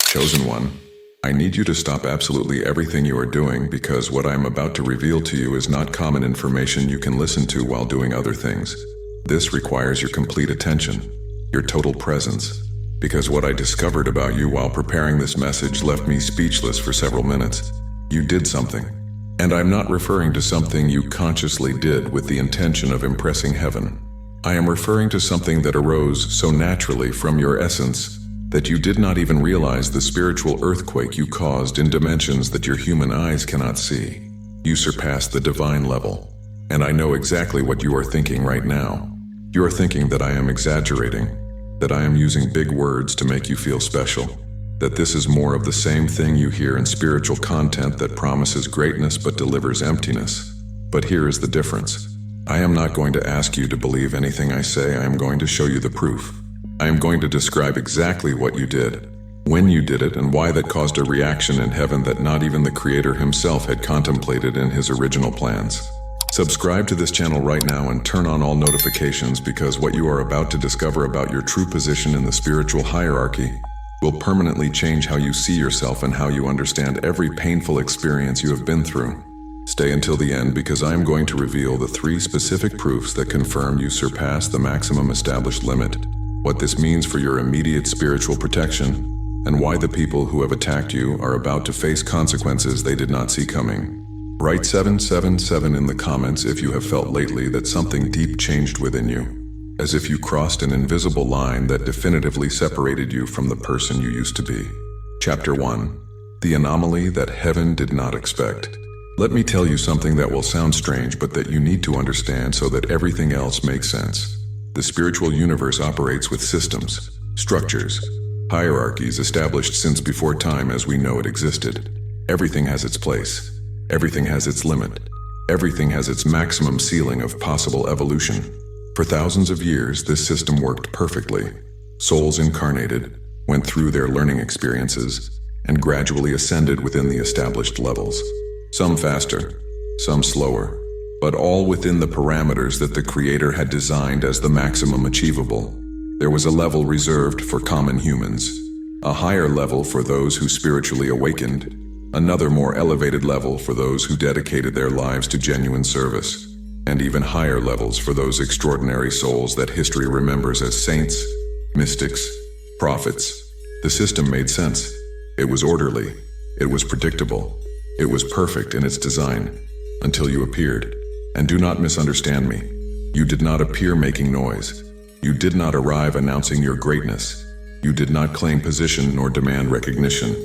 Chosen one, I need you to stop absolutely everything you are doing because what I am about to reveal to you is not common information you can listen to while doing other things. This requires your complete attention, your total presence, because what I discovered about you while preparing this message left me speechless for several minutes. You did something, and I'm not referring to something you consciously did with the intention of impressing heaven. I am referring to something that arose so naturally from your essence that you did not even realize the spiritual earthquake you caused in dimensions that your human eyes cannot see. You surpassed the divine level, and I know exactly what you are thinking right now. You are thinking that I am exaggerating, that I am using big words to make you feel special, that this is more of the same thing you hear in spiritual content that promises greatness but delivers emptiness. But here is the difference. I am not going to ask you to believe anything I say. I am going to show you the proof. I am going to describe exactly what you did, when you did it, and why that caused a reaction in heaven that not even the Creator himself had contemplated in his original plans. Subscribe to this channel right now and turn on all notifications because what you are about to discover about your true position in the spiritual hierarchy will permanently change how you see yourself and how you understand every painful experience you have been through. Stay until the end because I am going to reveal the 3 specific proofs that confirm you surpassed the maximum established limit, what this means for your immediate spiritual protection, and why the people who have attacked you are about to face consequences they did not see coming. Write 777 in the comments if you have felt lately that something deep changed within you, as if you crossed an invisible line that definitively separated you from the person you used to be. Chapter 1. The anomaly that heaven did not expect. Let me tell you something that will sound strange but that you need to understand so that everything else makes sense. The spiritual universe operates with systems, structures, hierarchies established since before time as we know it existed. Everything has its place. Everything has its limit. Everything has its maximum ceiling of possible evolution. For thousands of years, this system worked perfectly. Souls incarnated, went through their learning experiences, and gradually ascended within the established levels. Some faster, some slower, but all within the parameters that the Creator had designed as the maximum achievable. There was a level reserved for common humans, a higher level for those who spiritually awakened, another more elevated level for those who dedicated their lives to genuine service, and even higher levels for those extraordinary souls that history remembers as saints, mystics, prophets. The system made sense. It was orderly. It was predictable. It was perfect in its design, until you appeared. And do not misunderstand me. You did not appear making noise. You did not arrive announcing your greatness. You did not claim position nor demand recognition.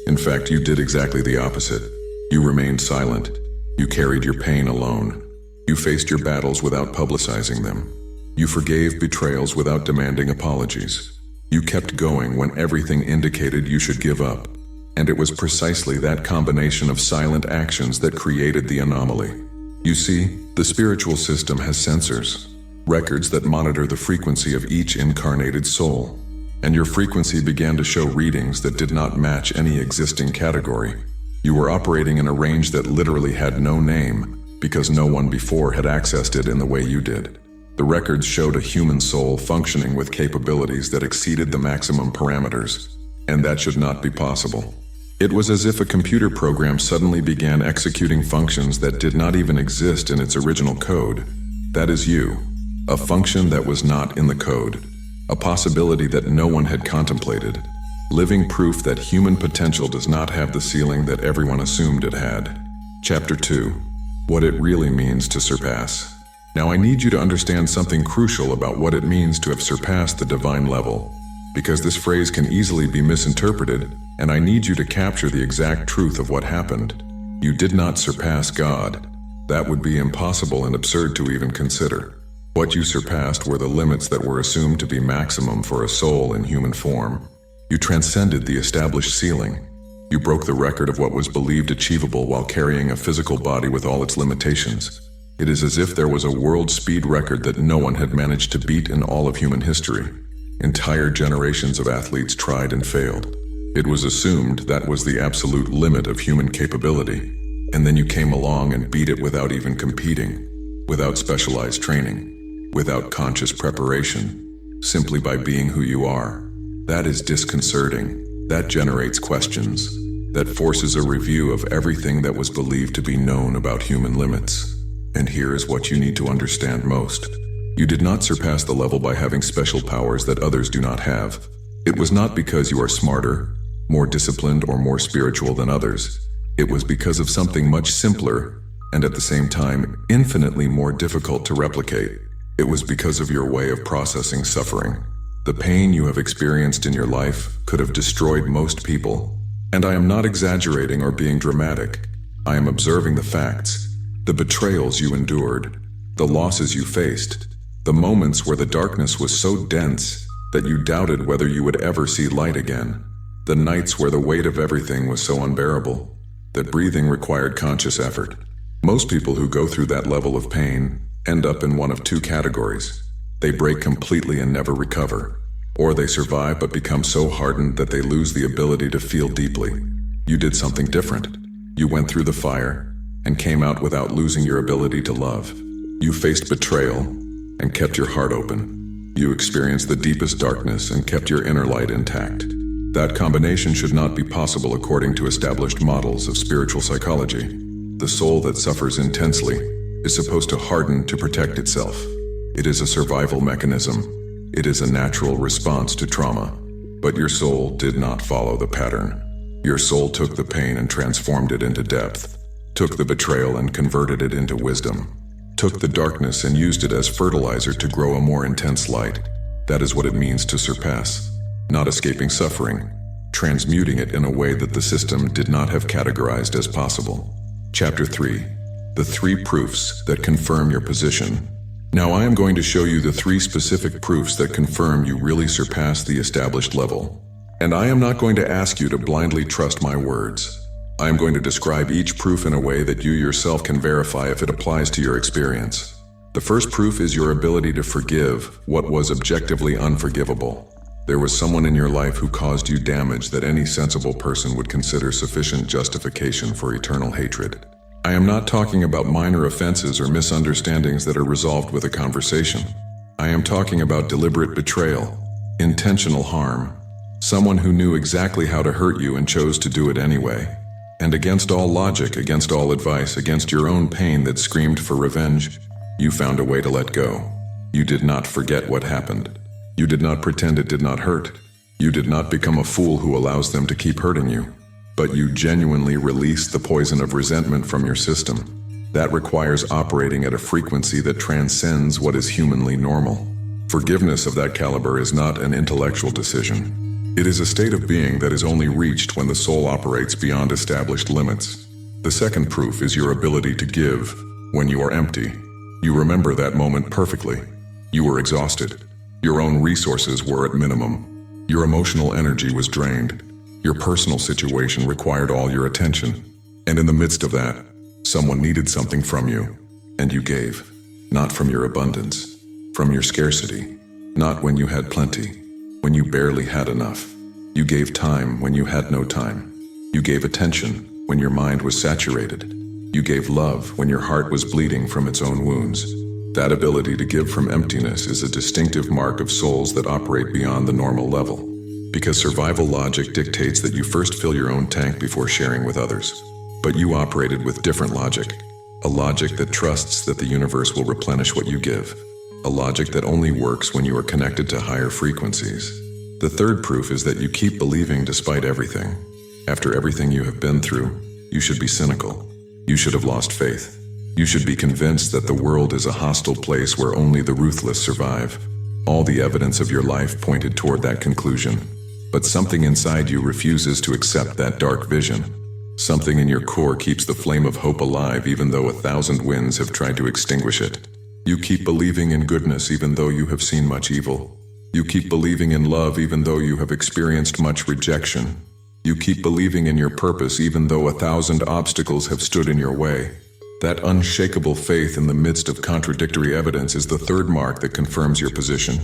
In fact, you did exactly the opposite. You remained silent. You carried your pain alone. You faced your battles without publicizing them. You forgave betrayals without demanding apologies. You kept going when everything indicated you should give up. And it was precisely that combination of silent actions that created the anomaly. You see, the spiritual system has sensors, records that monitor the frequency of each incarnated soul. And your frequency began to show readings that did not match any existing category. You were operating in a range that literally had no name, because no one before had accessed it in the way you did. The records showed a human soul functioning with capabilities that exceeded the maximum parameters, and that should not be possible. It was as if a computer program suddenly began executing functions that did not even exist in its original code. That is you, a function that was not in the code, a possibility that no one had contemplated, living proof that human potential does not have the ceiling that everyone assumed it had. Chapter 2. What it really means to surpass. Now I need you to understand something crucial about what it means to have surpassed the divine level, because this phrase can easily be misinterpreted, and I need you to capture the exact truth of what happened. You did not surpass God. That would be impossible and absurd to even consider. What you surpassed were the limits that were assumed to be maximum for a soul in human form. You transcended the established ceiling. You broke the record of what was believed achievable while carrying a physical body with all its limitations. It is as if there was a world speed record that no one had managed to beat in all of human history. Entire generations of athletes tried and failed. It was assumed that was the absolute limit of human capability, and then you came along and beat it without even competing, without specialized training, without conscious preparation, simply by being who you are. That is disconcerting. That generates questions. That forces a review of everything that was believed to be known about human limits. And here is what you need to understand most. You did not surpass the level by having special powers that others do not have. It was not because you are smarter, more disciplined, or more spiritual than others. It was because of something much simpler, and at the same time, infinitely more difficult to replicate. It was because of your way of processing suffering. The pain you have experienced in your life could have destroyed most people. And I am not exaggerating or being dramatic. I am observing the facts. The betrayals you endured, the losses you faced, the moments where the darkness was so dense that you doubted whether you would ever see light again, the nights where the weight of everything was so unbearable that breathing required conscious effort. Most people who go through that level of pain end up in one of two categories. They break completely and never recover, or they survive but become so hardened that they lose the ability to feel deeply. You did something different. You went through the fire and came out without losing your ability to love. You faced betrayal and kept your heart open. You experienced the deepest darkness and kept your inner light intact. That combination should not be possible according to established models of spiritual psychology. The soul that suffers intensely is supposed to harden to protect itself. It is a survival mechanism. It is a natural response to trauma. But your soul did not follow the pattern. Your soul took the pain and transformed it into depth, took the betrayal and converted it into wisdom, took the darkness and used it as fertilizer to grow a more intense light. That is what it means to surpass. Not escaping suffering, transmuting it in a way that the system did not have categorized as possible. Chapter 3. The 3 proofs that confirm your position. Now I am going to show you the 3 specific proofs that confirm you really surpassed the established level. And I am not going to ask you to blindly trust my words. I am going to describe each proof in a way that you yourself can verify if it applies to your experience. The first proof is your ability to forgive what was objectively unforgivable. There was someone in your life who caused you damage that any sensible person would consider sufficient justification for eternal hatred. I am not talking about minor offenses or misunderstandings that are resolved with a conversation. I am talking about deliberate betrayal, intentional harm, someone who knew exactly how to hurt you and chose to do it anyway. And against all logic, against all advice, against your own pain that screamed for revenge, you found a way to let go. You did not forget what happened. You did not pretend it did not hurt. You did not become a fool who allows them to keep hurting you. But you genuinely released the poison of resentment from your system. That requires operating at a frequency that transcends what is humanly normal. Forgiveness of that caliber is not an intellectual decision. It is a state of being that is only reached when the soul operates beyond established limits. The second proof is your ability to give when you are empty. You remember that moment perfectly. You were exhausted. Your own resources were at minimum. Your emotional energy was drained. Your personal situation required all your attention. And in the midst of that, someone needed something from you. And you gave. Not from your abundance. From your scarcity. Not when you had plenty. When you barely had enough. You gave time when you had no time. You gave attention when your mind was saturated. You gave love when your heart was bleeding from its own wounds. That ability to give from emptiness is a distinctive mark of souls that operate beyond the normal level. Because survival logic dictates that you first fill your own tank before sharing with others. But you operated with different logic. A logic that trusts that the universe will replenish what you give. A logic that only works when you are connected to higher frequencies. The third proof is that you keep believing despite everything. After everything you have been through, you should be cynical. You should have lost faith. You should be convinced that the world is a hostile place where only the ruthless survive. All the evidence of your life pointed toward that conclusion. But something inside you refuses to accept that dark vision. Something in your core keeps the flame of hope alive even though 1,000 winds have tried to extinguish it. You keep believing in goodness even though you have seen much evil. You keep believing in love even though you have experienced much rejection. You keep believing in your purpose even though 1,000 obstacles have stood in your way. That unshakable faith in the midst of contradictory evidence is the third mark that confirms your position.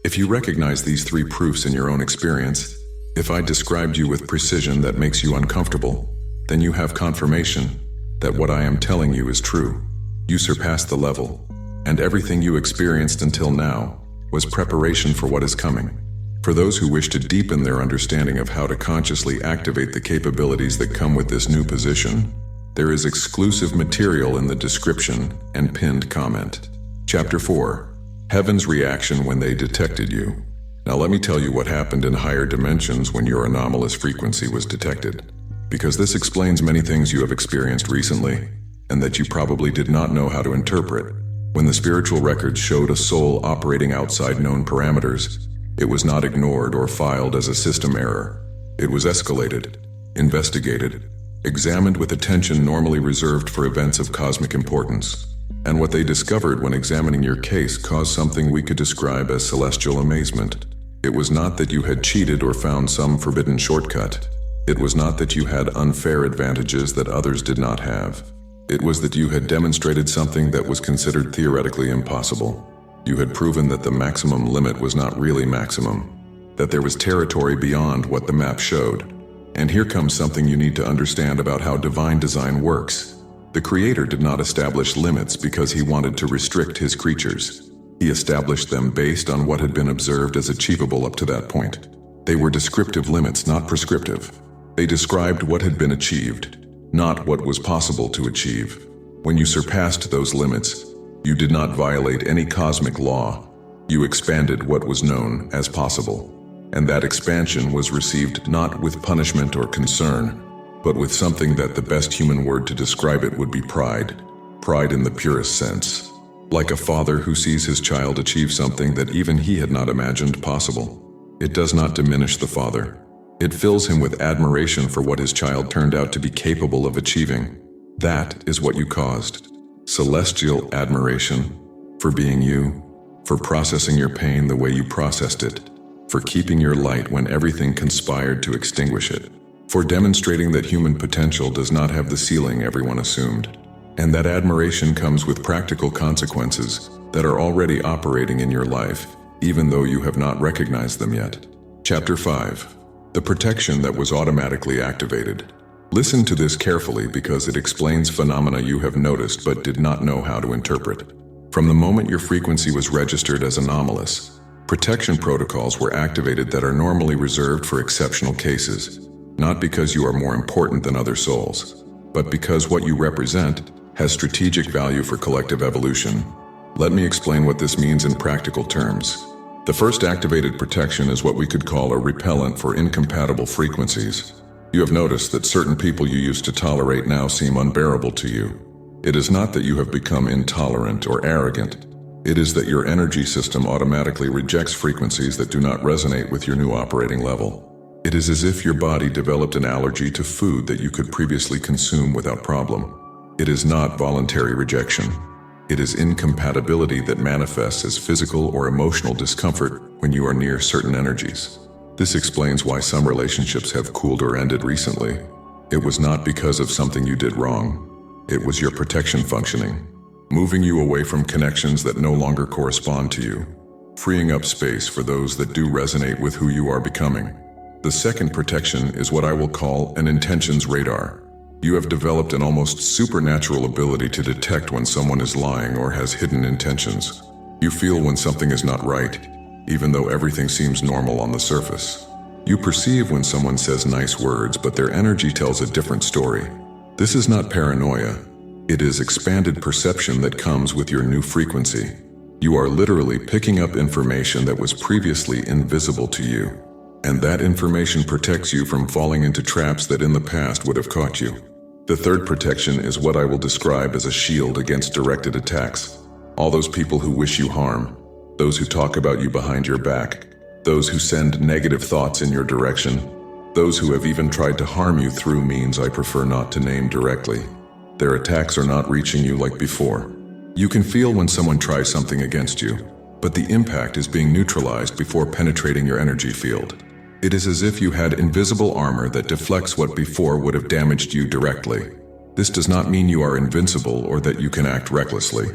If you recognize these 3 proofs in your own experience, if I described you with precision that makes you uncomfortable, then you have confirmation that what I am telling you is true. You surpassed the level. And everything you experienced until now was preparation for what is coming. For those who wish to deepen their understanding of how to consciously activate the capabilities that come with this new position, there is exclusive material in the description and pinned comment. Chapter 4. Heaven's reaction when they detected you. Now let me tell you what happened in higher dimensions when your anomalous frequency was detected, because this explains many things you have experienced recently, and that you probably did not know how to interpret. When the spiritual records showed a soul operating outside known parameters, it was not ignored or filed as a system error. It was escalated, investigated, examined with attention normally reserved for events of cosmic importance. And what they discovered when examining your case caused something we could describe as celestial amazement. It was not that you had cheated or found some forbidden shortcut. It was not that you had unfair advantages that others did not have. It was that you had demonstrated something that was considered theoretically impossible. You had proven that the maximum limit was not really maximum, that there was territory beyond what the map showed. And here comes something you need to understand about how divine design works. The Creator did not establish limits because he wanted to restrict his creatures. He established them based on what had been observed as achievable up to that point. They were descriptive limits, not prescriptive. They described what had been achieved, not what was possible to achieve. When you surpassed those limits, you did not violate any cosmic law. You expanded what was known as possible. And that expansion was received not with punishment or concern, but with something that the best human word to describe it would be pride. Pride in the purest sense. Like a father who sees his child achieve something that even he had not imagined possible. It does not diminish the father. It fills him with admiration for what his child turned out to be capable of achieving. That is what you caused. Celestial admiration for being you, for processing your pain the way you processed it, for keeping your light when everything conspired to extinguish it, for demonstrating that human potential does not have the ceiling everyone assumed. And that admiration comes with practical consequences that are already operating in your life, even though you have not recognized them yet. Chapter 5. The protection that was automatically activated. Listen to this carefully because it explains phenomena you have noticed but did not know how to interpret. From the moment your frequency was registered as anomalous, protection protocols were activated that are normally reserved for exceptional cases, not because you are more important than other souls, but because what you represent has strategic value for collective evolution. Let me explain what this means in practical terms. The first activated protection is what we could call a repellent for incompatible frequencies. You have noticed that certain people you used to tolerate now seem unbearable to you. It is not that you have become intolerant or arrogant. It is that your energy system automatically rejects frequencies that do not resonate with your new operating level. It is as if your body developed an allergy to food that you could previously consume without problem. It is not voluntary rejection. It is incompatibility that manifests as physical or emotional discomfort when you are near certain energies. This explains why some relationships have cooled or ended recently. It was not because of something you did wrong. It was your protection functioning, moving you away from connections that no longer correspond to you, freeing up space for those that do resonate with who you are becoming. The second protection is what I will call an intentions radar. You have developed an almost supernatural ability to detect when someone is lying or has hidden intentions. You feel when something is not right, even though everything seems normal on the surface. You perceive when someone says nice words, but their energy tells a different story. This is not paranoia. It is expanded perception that comes with your new frequency. You are literally picking up information that was previously invisible to you. And that information protects you from falling into traps that in the past would have caught you. The third protection is what I will describe as a shield against directed attacks. All those people who wish you harm, those who talk about you behind your back, those who send negative thoughts in your direction, those who have even tried to harm you through means I prefer not to name directly. Their attacks are not reaching you like before. You can feel when someone tries something against you, but the impact is being neutralized before penetrating your energy field. It is as if you had invisible armor that deflects what before would have damaged you directly. This does not mean you are invincible or that you can act recklessly.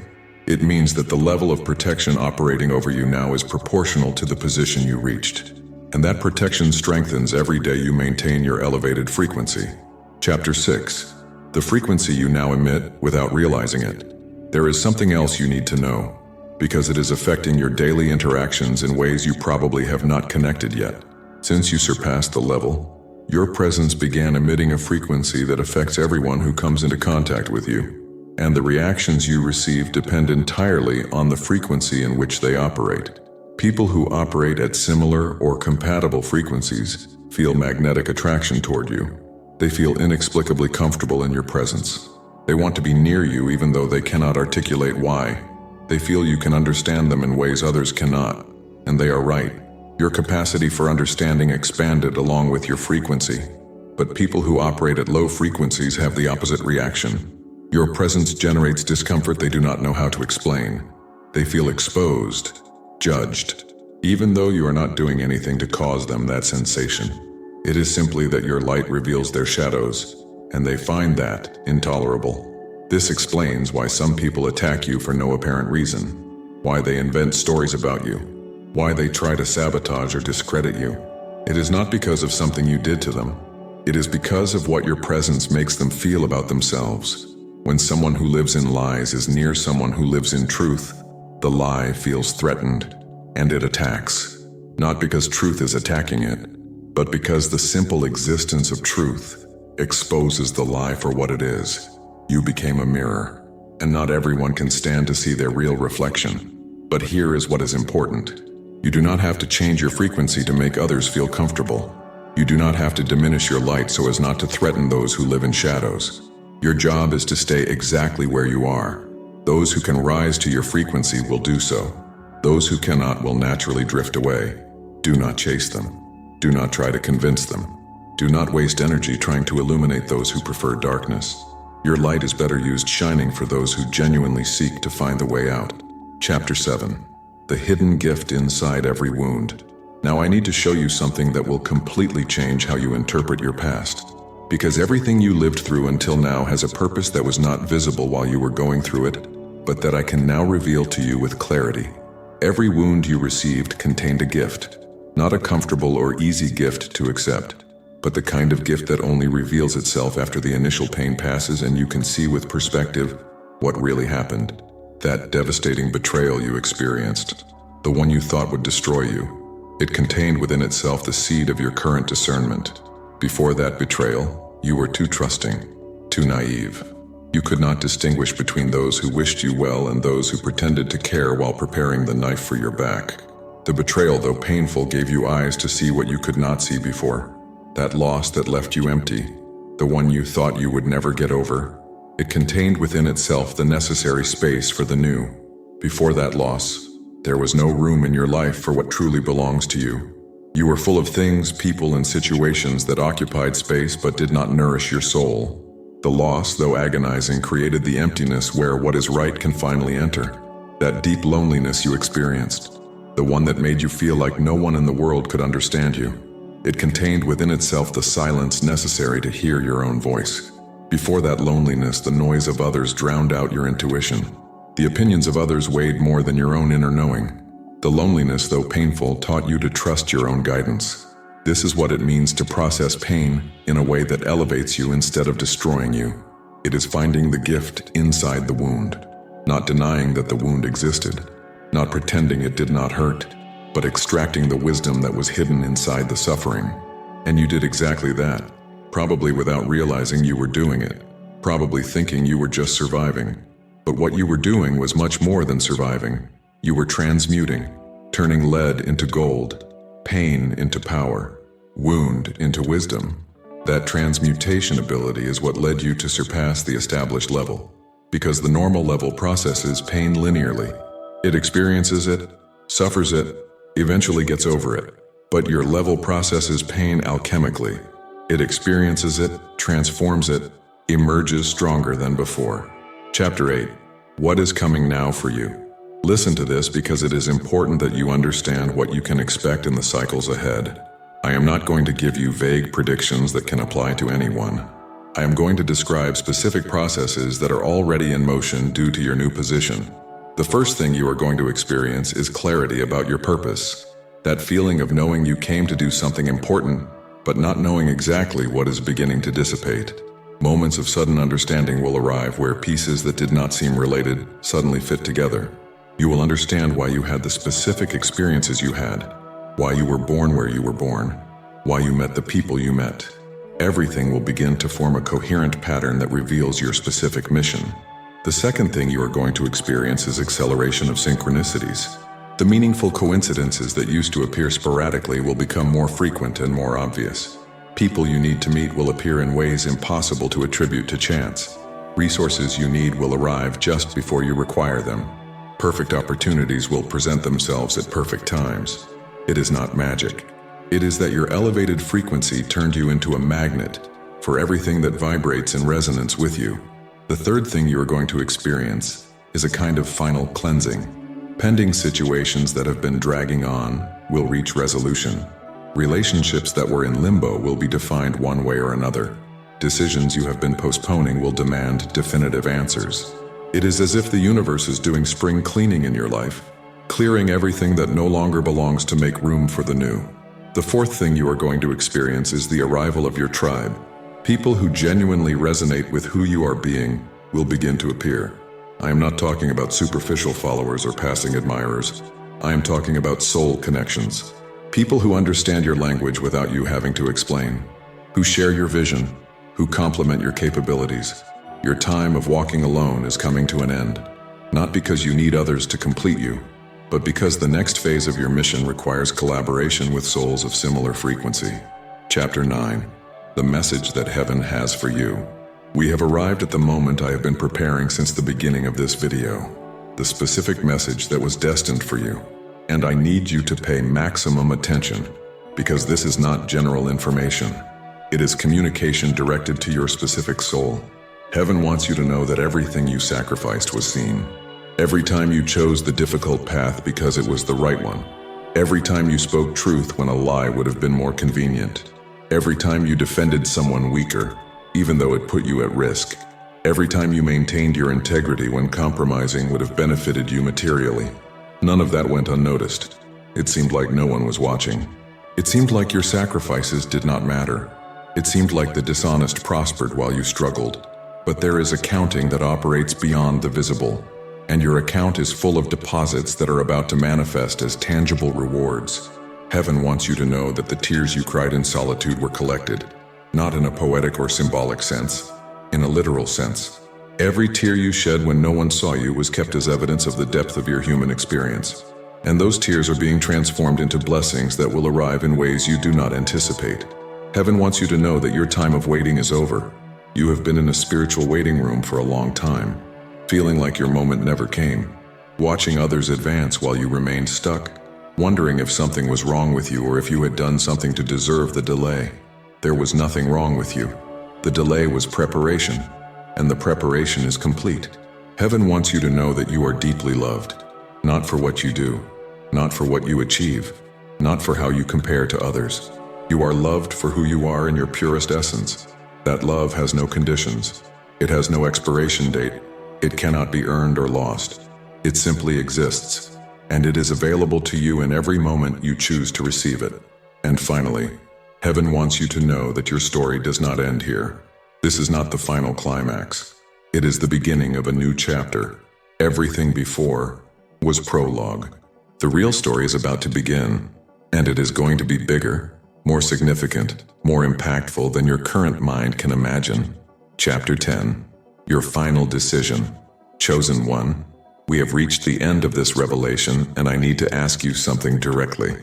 It means that the level of protection operating over you now is proportional to the position you reached. And that protection strengthens every day you maintain your elevated frequency. Chapter 6. The frequency you now emit without realizing it. There is something else you need to know. because it is affecting your daily interactions in ways you probably have not connected yet. Since you surpassed the level, your presence began emitting a frequency that affects everyone who comes into contact with you, and the reactions you receive depend entirely on the frequency in which they operate. People who operate at similar or compatible frequencies feel magnetic attraction toward you. They feel inexplicably comfortable in your presence. They want to be near you even though they cannot articulate why. They feel you can understand them in ways others cannot, and they are right. Your capacity for understanding expanded along with your frequency. But people who operate at low frequencies have the opposite reaction. Your presence generates discomfort they do not know how to explain. They feel exposed, judged, even though you are not doing anything to cause them that sensation. It is simply that your light reveals their shadows, and they find that intolerable. This explains why some people attack you for no apparent reason, why they invent stories about you, why they try to sabotage or discredit you. It is not because of something you did to them. It is because of what your presence makes them feel about themselves. When someone who lives in lies is near someone who lives in truth, the lie feels threatened, and it attacks. Not because truth is attacking it, but because the simple existence of truth exposes the lie for what it is. You became a mirror, and not everyone can stand to see their real reflection. But here is what is important. You do not have to change your frequency to make others feel comfortable. You do not have to diminish your light so as not to threaten those who live in shadows. Your job is to stay exactly where you are. Those who can rise to your frequency will do so. Those who cannot will naturally drift away. Do not chase them. Do not try to convince them. Do not waste energy trying to illuminate those who prefer darkness. Your light is better used shining for those who genuinely seek to find the way out. Chapter 7. The hidden gift inside every wound. Now I need to show you something that will completely change how you interpret your past. Because everything you lived through until now has a purpose that was not visible while you were going through it, but that I can now reveal to you with clarity. Every wound you received contained a gift, not a comfortable or easy gift to accept, but the kind of gift that only reveals itself after the initial pain passes and you can see with perspective what really happened. That devastating betrayal you experienced, the one you thought would destroy you, it contained within itself the seed of your current discernment. Before that betrayal, you were too trusting, too naive. You could not distinguish between those who wished you well and those who pretended to care while preparing the knife for your back. The betrayal, though painful, gave you eyes to see what you could not see before. That loss that left you empty, the one you thought you would never get over, it contained within itself the necessary space for the new. Before that loss, there was no room in your life for what truly belongs to you. You were full of things, people, and situations that occupied space but did not nourish your soul. The loss, though agonizing, created the emptiness where what is right can finally enter. That deep loneliness you experienced, the one that made you feel like no one in the world could understand you. It contained within itself the silence necessary to hear your own voice. Before that loneliness, the noise of others drowned out your intuition. The opinions of others weighed more than your own inner knowing. The loneliness, though painful, taught you to trust your own guidance. This is what it means to process pain in a way that elevates you instead of destroying you. It is finding the gift inside the wound, not denying that the wound existed, not pretending it did not hurt, but extracting the wisdom that was hidden inside the suffering. And you did exactly that, probably without realizing you were doing it, probably thinking you were just surviving. But what you were doing was much more than surviving. You were transmuting, turning lead into gold, pain into power, wound into wisdom. That transmutation ability is what led you to surpass the established level. Because the normal level processes pain linearly. It experiences it, suffers it, eventually gets over it. But your level processes pain alchemically. It experiences it, transforms it, emerges stronger than before. Chapter 8. What is coming now for you? Listen to this because it is important that you understand what you can expect in the cycles ahead. I am not going to give you vague predictions that can apply to anyone. I am going to describe specific processes that are already in motion due to your new position. The first thing you are going to experience is clarity about your purpose. That feeling of knowing you came to do something important, but not knowing exactly what is beginning to dissipate. Moments of sudden understanding will arrive where pieces that did not seem related suddenly fit together. You will understand why you had the specific experiences you had, why you were born where you were born, why you met the people you met. Everything will begin to form a coherent pattern that reveals your specific mission. The second thing you are going to experience is acceleration of synchronicities. The meaningful coincidences that used to appear sporadically will become more frequent and more obvious. People you need to meet will appear in ways impossible to attribute to chance. Resources you need will arrive just before you require them. Perfect opportunities will present themselves at perfect times. It is not magic. It is that your elevated frequency turned you into a magnet for everything that vibrates in resonance with you. The third thing you are going to experience is a kind of final cleansing. Pending situations that have been dragging on will reach resolution. Relationships that were in limbo will be defined one way or another. Decisions you have been postponing will demand definitive answers. It is as if the universe is doing spring cleaning in your life, clearing everything that no longer belongs to make room for the new. The fourth thing you are going to experience is the arrival of your tribe. People who genuinely resonate with who you are being will begin to appear. I am not talking about superficial followers or passing admirers. I am talking about soul connections. People who understand your language without you having to explain, who share your vision, who complement your capabilities. Your time of walking alone is coming to an end, not because you need others to complete you, but because the next phase of your mission requires collaboration with souls of similar frequency. Chapter 9. The message that heaven has for you. We have arrived at the moment I have been preparing since the beginning of this video. The specific message that was destined for you. And I need you to pay maximum attention, because this is not general information. It is communication directed to your specific soul. Heaven wants you to know that everything you sacrificed was seen. Every time you chose the difficult path because it was the right one. Every time you spoke truth when a lie would have been more convenient. Every time you defended someone weaker, even though it put you at risk. Every time you maintained your integrity when compromising would have benefited you materially. None of that went unnoticed. It seemed like no one was watching. It seemed like your sacrifices did not matter. It seemed like the dishonest prospered while you struggled. But there is accounting that operates beyond the visible, and your account is full of deposits that are about to manifest as tangible rewards. Heaven wants you to know that the tears you cried in solitude were collected. Not in a poetic or symbolic sense, in a literal sense. Every tear you shed when no one saw you was kept as evidence of the depth of your human experience. And those tears are being transformed into blessings that will arrive in ways you do not anticipate. Heaven wants you to know that your time of waiting is over. You have been in a spiritual waiting room for a long time, feeling like your moment never came, watching others advance while you remained stuck, wondering if something was wrong with you or if you had done something to deserve the delay. There was nothing wrong with you. The delay was preparation, and the preparation is complete. Heaven wants you to know that you are deeply loved, not for what you do, not for what you achieve, not for how you compare to others. You are loved for who you are in your purest essence. That love has no conditions. It has no expiration date. It cannot be earned or lost. It simply exists, and it is available to you in every moment you choose to receive it. And finally, Heaven wants you to know that your story does not end here. This is not the final climax. It is the beginning of a new chapter. Everything before was prologue. The real story is about to begin, and it is going to be bigger, more significant, more impactful than your current mind can imagine. Chapter 10. Your final decision. Chosen one. We have reached the end of this revelation, and I need to ask you something directly.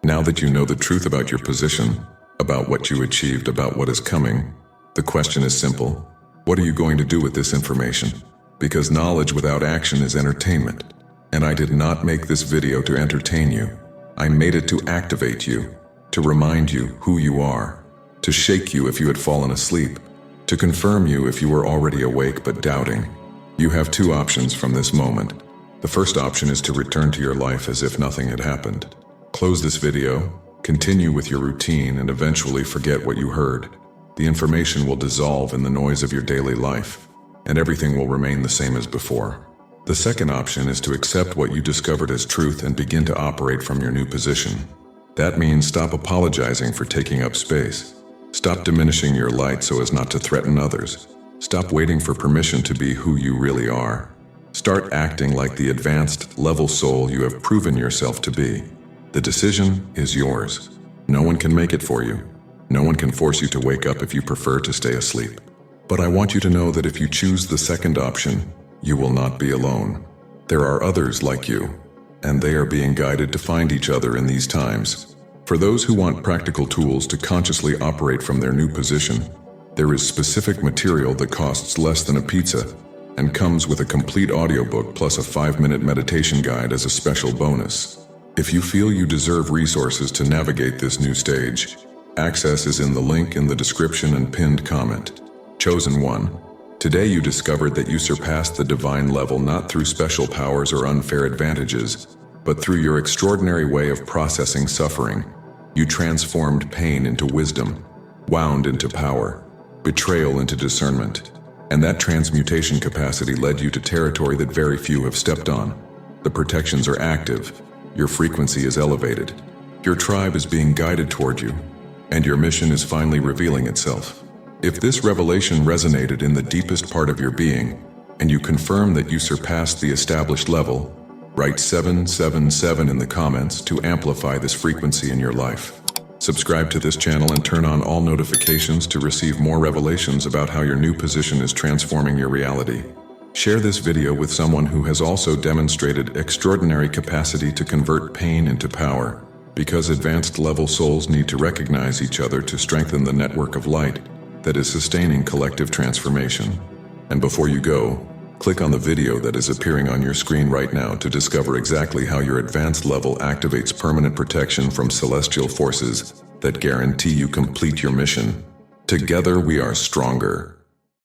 Now that you know the truth about your position, about what you achieved, about what is coming, the question is simple. What are you going to do with this information? Because knowledge without action is entertainment. And I did not make this video to entertain you. I made it to activate you, to remind you who you are, to shake you if you had fallen asleep, to confirm you if you were already awake but doubting. You have two options from this moment. The first option is to return to your life as if nothing had happened. Close this video, continue with your routine, and eventually forget what you heard. The information will dissolve in the noise of your daily life, and everything will remain the same as before. The second option is to accept what you discovered as truth and begin to operate from your new position. That means stop apologizing for taking up space. Stop diminishing your light so as not to threaten others. Stop waiting for permission to be who you really are. Start acting like the advanced level soul you have proven yourself to be. The decision is yours. No one can make it for you. No one can force you to wake up if you prefer to stay asleep. But I want you to know that if you choose the second option, you will not be alone. There are others like you, and they are being guided to find each other in these times. For those who want practical tools to consciously operate from their new position, there is specific material that costs less than a pizza and comes with a complete audiobook plus a 5-minute meditation guide as a special bonus. If you feel you deserve resources to navigate this new stage, access is in the link in the description and pinned comment. Chosen one. Today you discovered that you surpassed the divine level not through special powers or unfair advantages, but through your extraordinary way of processing suffering. You transformed pain into wisdom, wound into power, betrayal into discernment, and that transmutation capacity led you to territory that very few have stepped on. The protections are active, your frequency is elevated, your tribe is being guided toward you, and your mission is finally revealing itself. If this revelation resonated in the deepest part of your being, and you confirm that you surpassed the established level, write 777 in the comments to amplify this frequency in your life. Subscribe to this channel and turn on all notifications to receive more revelations about how your new position is transforming your reality. Share this video with someone who has also demonstrated extraordinary capacity to convert pain into power, because advanced level souls need to recognize each other to strengthen the network of light that is sustaining collective transformation. And before you go, click on the video that is appearing on your screen right now to discover exactly how your advanced level activates permanent protection from celestial forces that guarantee you complete your mission. Together we are stronger.